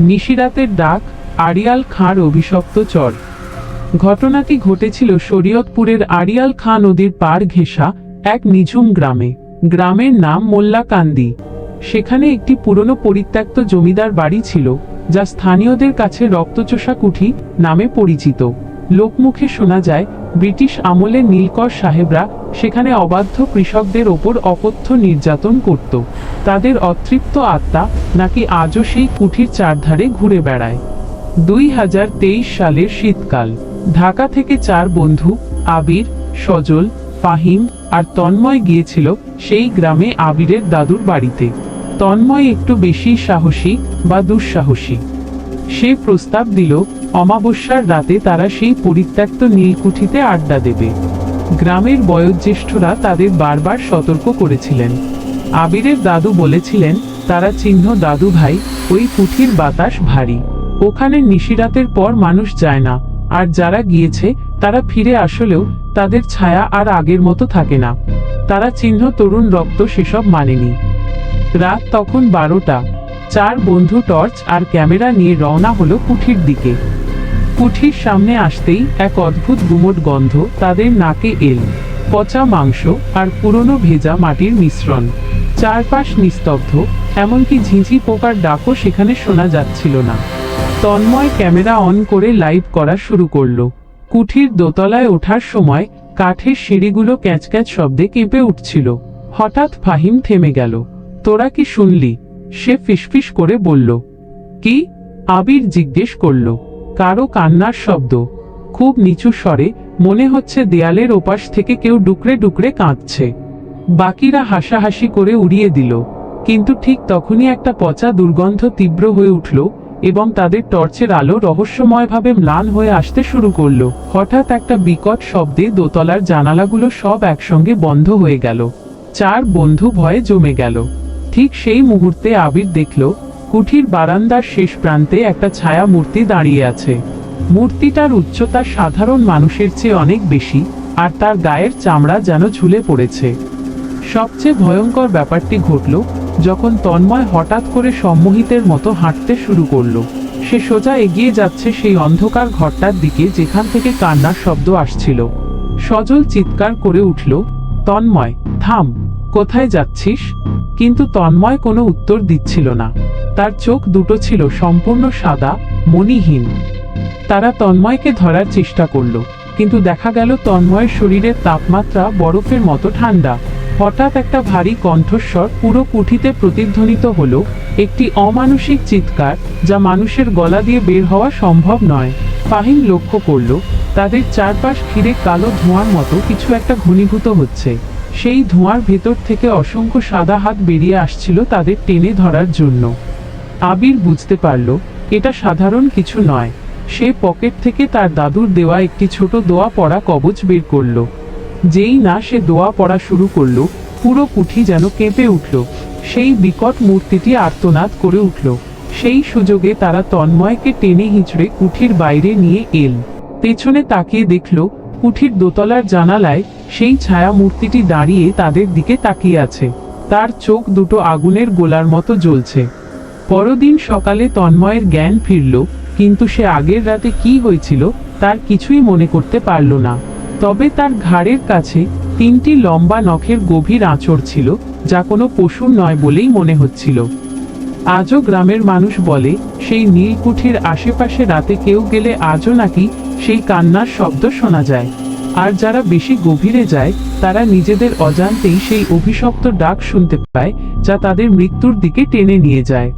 নিশিরাতের ডাক, আড়িয়াল খাঁর অভিশপ্ত চর। ঘটনাটি ঘটেছিল শরীয়তপুরের আড়িয়াল খাঁ নদীর পাড় ঘেঁষা এক নিঝুম গ্রামে। গ্রামের নাম মোল্লাকান্দি। সেখানে একটি পুরনো পরিত্যক্ত জমিদার বাড়ি ছিল, যা স্থানীয়দের কাছে রক্তচোষা কুঠি নামে পরিচিত। লোকমুখে শোনা যায়, ব্রিটিশ আমলে নীলকর সাহেবরা সেখানে অবাধ্য কৃষকদের ওপর অকথ্য নির্যাতন করত। তাদের অতৃপ্ত আত্মা নাকি আজও সেই কুঠির চারধারে ঘুরে বেড়ায়। 2023 সালের শীতকাল। ঢাকা থেকে 4 বন্ধু আবির, সজল, ফাহিম আর তন্ময় গিয়েছিল সেই গ্রামে আবিরের দাদুর বাড়িতে। তন্ময় একটু বেশি সাহসী বা দুঃসাহসী। সে প্রস্তাব দিল অমাবস্যার রাতে তারা সেই পরিত্যক্ত নীলকুঠিতে আড্ডা দেবে। গ্রামের বয়োজ্যেষ্ঠরা তাদের বারবার সতর্ক করেছিলেন। আবিরের দাদু বলেছিলেন, তারা চিহ্ন দাদু ভাই, ওই কুঠির বাতাস ভারী, ওখানে নিশিরাতের পর মানুষ যায় না, আর যারা গিয়েছে তারা ফিরে আসলেও তাদের ছায়া আর আগের মতো থাকে না। তারা চিহ্ন তরুণ রক্ত সেসব মানেনি। রাত তখন 12টা। 4 বন্ধু টর্চ আর ক্যামেরা নিয়ে রওনা হলো কুঠির দিকে। কুঠির সামনে আসতেই এক অদ্ভুত গুমোট গন্ধ তাদের নাকে এল। পচা মাংস আর পুরনো ভেজা মাটির মিশ্রণ। চারপাশ নিস্তব্ধ, এমনকি ঝিঁঝি পোকার ডাকও সেখানে শোনা যাচ্ছিল না। তন্ময় ক্যামেরা অন করে লাইভ করা শুরু করলো। কুঠির দোতলায় ওঠার সময় কাঠের সিঁড়িগুলো ক্যাঁচক্যাঁচ শব্দে কেঁপে উঠছিল। হঠাৎ ফাহিম থেমে গেল। তোরা কি শুনলি? সে ফিসফিস করে বলল। কি? আবির জিজ্ঞেস করল। কারো কান্নার শব্দ, খুব নিচু স্বরে, মনে হচ্ছে দেয়ালের ওপাশ থেকে কেউ ডুকরে ডুকরে কাঁদছে। বাকিরা হাসাহাসি করে উড়িয়ে দিল। কিন্তু ঠিক তখনই একটা পচা দুর্গন্ধ তীব্র হয়ে উঠল এবং তাদের টর্চের আলো রহস্যময়ভাবে ম্লান হয়ে আসতে শুরু করলো। হঠাৎ একটা বিকট শব্দে দোতলার জানালাগুলো সব একসঙ্গে বন্ধ হয়ে গেল। 4 বন্ধু ভয়ে জমে গেল। ঠিক সেই মুহূর্তে আবির দেখল, কুঠির বারান্দার শেষ প্রান্তে একটা ছায়া মূর্তি দাঁড়িয়ে আছে। মূর্তিটার উচ্চতা সাধারণ মানুষের চেয়ে অনেক বেশি, আর তার গায়ের চামড়া যেন ঝুলে পড়েছে। সবচেয়ে ভয়ঙ্কর ব্যাপারটি ঘটল যখন তন্ময় হঠাৎ করে সম্মোহিতের মতো হাঁটতে শুরু করলো। সে সোজা এগিয়ে যাচ্ছে সেই অন্ধকার ঘরটার দিকে যেখান থেকে কান্নার শব্দ আসছিল। সজল চিৎকার করে উঠল, তন্ময় থাম, কোথায় যাচ্ছিস? কিন্তু তন্ময় কোনো উত্তর দিচ্ছিল না। তার চোখ দুটো ছিল সম্পূর্ণ সাদা, মণিহীন। তারা তন্ময়কে ধরার চেষ্টা করলো, কিন্তু দেখা গেল তন্ময়ের শরীরের তাপমাত্রা বরফের মতো ঠান্ডা। হঠাৎ একটা ভারী কণ্ঠস্বর পুরো কুঠিতে প্রতিধ্বনিত হলো, একটি অমানুষিক চিৎকার যা মানুষের গলা দিয়ে বের হওয়া সম্ভব নয়। ফাহিম লক্ষ্য করলো, তাদের চারপাশ ঘিরে কালো ধোঁয়ার মতো কিছু একটা ঘনীভূত হচ্ছে। সেই ধোঁয়ার ভেতর থেকে অসংখ্য সাদা হাত বেরিয়ে আসছিল তাদের টেনে ধরার জন্য। আবির বুঝতে পারল এটা সাধারণ কিছু নয়। সে পকেট থেকে তার দাদুর দেওয়া একটি ছোট দোয়া পড়া কবচ বের করলো। যেই না সে দোয়া পড়া শুরু করলো, পুরো কুঠি যেন কেঁপে উঠল। সেই বিকট মূর্তিটি আর্তনাদ করে উঠল। সেই সুযোগে তারা তন্ময়কে টেনে হিঁচড়ে কুঠির বাইরে নিয়ে এল। পেছনে তাকিয়ে দেখল, কুঠির দোতলার জানালায় সেই ছায়া মূর্তিটি দাঁড়িয়ে তাদের দিকে তাকিয়ে আছে। তার চোখ দুটো আগুনের গোলার মতো জ্বলছে। পরদিন সকালে তন্ময়ের জ্ঞান ফিরল, কিন্তু সে আগের রাতে কি হয়েছিল তার কিছুই মনে করতে পারল না। তবে তার ঘাড়ের কাছে 3টি লম্বা নখের গভীর আঁচড় ছিল, যা কোনো পশুর নয় বলেই মনে হচ্ছিল। আজও গ্রামের মানুষ বলে, সেই নীলকুঠির আশেপাশে রাতে কেউ গেলে আজও নাকি সেই কান্নার শব্দ শোনা যায়। আর যারা বেশি গভীরে যায় তারা নিজেদের অজান্তেই সেই অভিশপ্ত ডাক শুনতে পায়, যা তাদের মৃত্যুর দিকে টেনে নিয়ে যায়।